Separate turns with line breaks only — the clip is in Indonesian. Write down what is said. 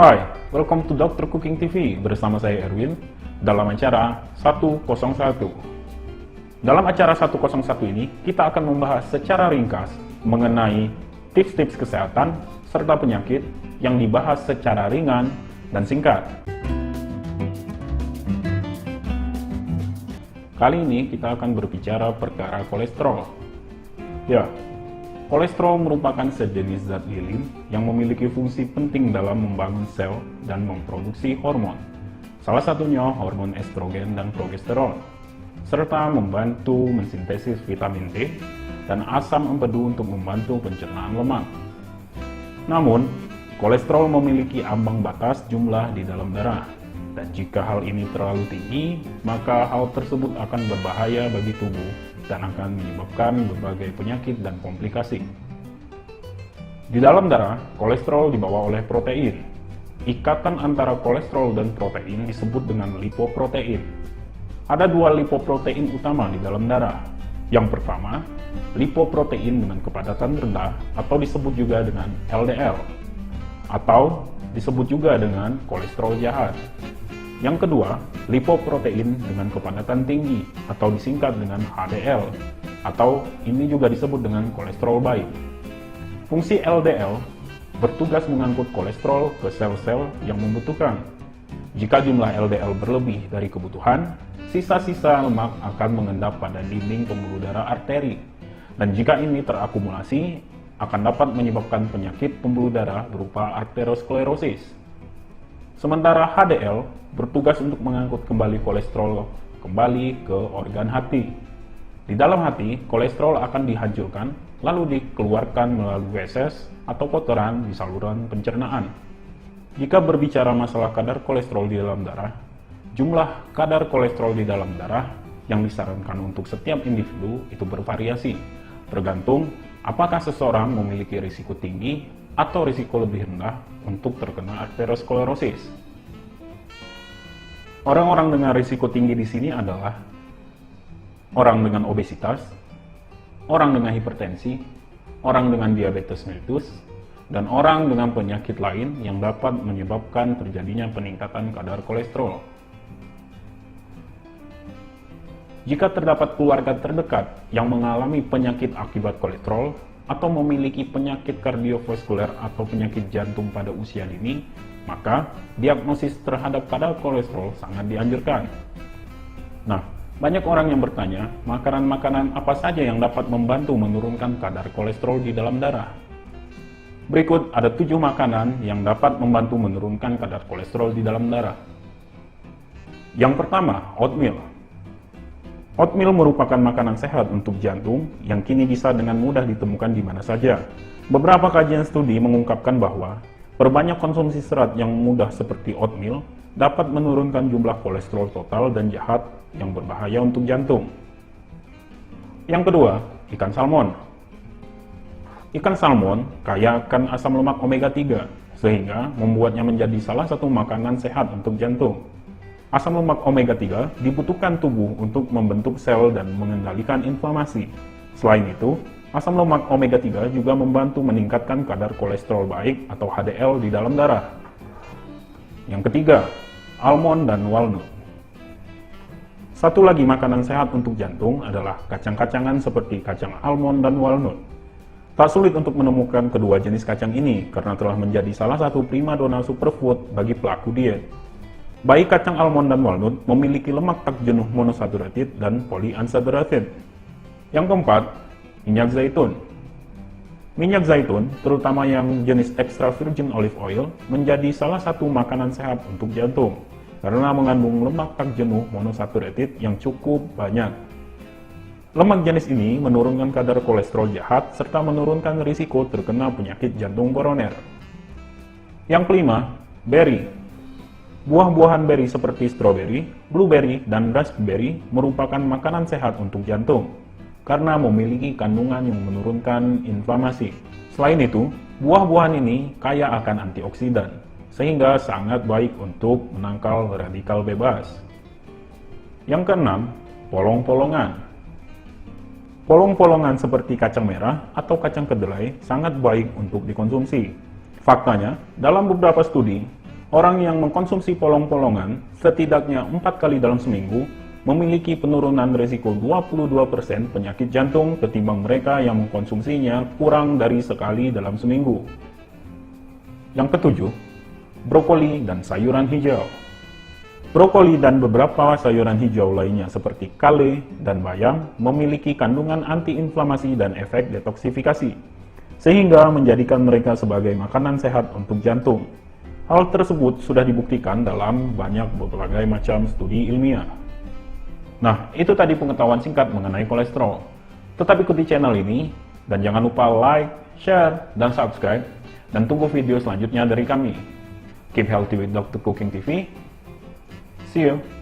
Hai, welcome to Dr. Cooking TV bersama saya Erwin dalam acara 101. Dalam acara 101 ini, kita akan membahas secara ringkas mengenai tips-tips kesehatan serta penyakit yang dibahas secara ringan dan singkat. Kali ini kita akan berbicara perkara kolesterol. Ya, kolesterol merupakan sejenis zat lilin yang memiliki fungsi penting dalam membangun sel dan memproduksi hormon. Salah satunya hormon estrogen dan progesteron, serta membantu mensintesis vitamin D dan asam empedu untuk membantu pencernaan lemak. Namun, kolesterol memiliki ambang batas jumlah di dalam darah, dan jika hal ini terlalu tinggi, maka hal tersebut akan berbahaya bagi tubuh dan akan menyebabkan berbagai penyakit dan komplikasi. Di dalam darah, kolesterol dibawa oleh protein. Ikatan antara kolesterol dan protein disebut dengan lipoprotein. Ada dua lipoprotein utama di dalam darah. Yang pertama, lipoprotein dengan kepadatan rendah atau disebut juga dengan LDL, atau disebut juga dengan kolesterol jahat. Yang kedua, lipoprotein dengan kepadatan tinggi atau disingkat dengan HDL, atau ini juga disebut dengan kolesterol baik. Fungsi LDL bertugas mengangkut kolesterol ke sel-sel yang membutuhkan. Jika jumlah LDL berlebih dari kebutuhan, sisa-sisa lemak akan mengendap pada dinding pembuluh darah arteri, dan jika ini terakumulasi, akan dapat menyebabkan penyakit pembuluh darah berupa arteriosklerosis. Sementara HDL bertugas untuk mengangkut kembali kolesterol kembali ke organ hati. Di dalam hati, kolesterol akan dihancurkan lalu dikeluarkan melalui feses atau kotoran di saluran pencernaan. Jika berbicara masalah kadar kolesterol di dalam darah, jumlah kadar kolesterol di dalam darah yang disarankan untuk setiap individu itu bervariasi, tergantung apakah seseorang memiliki risiko tinggi atau risiko lebih rendah untuk terkena arteriosklerosis. Orang-orang dengan risiko tinggi di sini adalah orang dengan obesitas, orang dengan hipertensi, orang dengan diabetes mellitus, dan orang dengan penyakit lain yang dapat menyebabkan terjadinya peningkatan kadar kolesterol. Jika terdapat keluarga terdekat yang mengalami penyakit akibat kolesterol atau memiliki penyakit kardiovaskuler atau penyakit jantung pada usia dini, maka diagnosis terhadap kadar kolesterol sangat dianjurkan. Nah, banyak orang yang bertanya, makanan-makanan apa saja yang dapat membantu menurunkan kadar kolesterol di dalam darah? Berikut ada 7 makanan yang dapat membantu menurunkan kadar kolesterol di dalam darah. Yang pertama, oatmeal. Oatmeal merupakan makanan sehat untuk jantung yang kini bisa dengan mudah ditemukan di mana saja. Beberapa kajian studi mengungkapkan bahwa perbanyak konsumsi serat yang mudah seperti oatmeal dapat menurunkan jumlah kolesterol total dan jahat yang berbahaya untuk jantung. Yang kedua, ikan salmon. Ikan salmon kaya akan asam lemak omega 3, sehingga membuatnya menjadi salah satu makanan sehat untuk jantung. Asam lemak omega 3 dibutuhkan tubuh untuk membentuk sel dan mengendalikan inflamasi. Selain itu, asam lemak omega 3 juga membantu meningkatkan kadar kolesterol baik atau HDL di dalam darah. Yang ketiga, almond dan walnut. Satu lagi makanan sehat untuk jantung adalah kacang-kacangan seperti kacang almond dan walnut. Tak sulit untuk menemukan kedua jenis kacang ini karena telah menjadi salah satu primadona superfood bagi pelaku diet. Baik kacang almond dan walnut memiliki lemak tak jenuh monosaturated dan polyunsaturated. Yang keempat, minyak zaitun. Minyak zaitun, terutama yang jenis extra virgin olive oil, menjadi salah satu makanan sehat untuk jantung karena mengandung lemak tak jenuh monosaturated yang cukup banyak. Lemak jenis ini menurunkan kadar kolesterol jahat serta menurunkan risiko terkena penyakit jantung koroner. Yang kelima, berry. Buah-buahan beri seperti stroberi, blueberry, dan raspberry merupakan makanan sehat untuk jantung karena memiliki kandungan yang menurunkan inflamasi. Selain itu, buah-buahan ini kaya akan antioksidan, sehingga sangat baik untuk menangkal radikal bebas. Yang keenam, polong-polongan. Polong-polongan seperti kacang merah atau kacang kedelai sangat baik untuk dikonsumsi. Faktanya, dalam beberapa studi, orang yang mengkonsumsi polong-polongan setidaknya 4 kali dalam seminggu memiliki penurunan risiko 22% penyakit jantung ketimbang mereka yang mengkonsumsinya kurang dari sekali dalam seminggu. Yang ketujuh, brokoli dan sayuran hijau. Brokoli dan beberapa sayuran hijau lainnya seperti kale dan bayam memiliki kandungan antiinflamasi dan efek detoksifikasi, sehingga menjadikan mereka sebagai makanan sehat untuk jantung. Hal tersebut sudah dibuktikan dalam berbagai macam studi ilmiah. Nah, itu tadi pengetahuan singkat mengenai kolesterol. Tetap ikuti channel ini, dan jangan lupa like, share, dan subscribe, dan tunggu video selanjutnya dari kami. Keep healthy with Dr. Cooking TV. See you!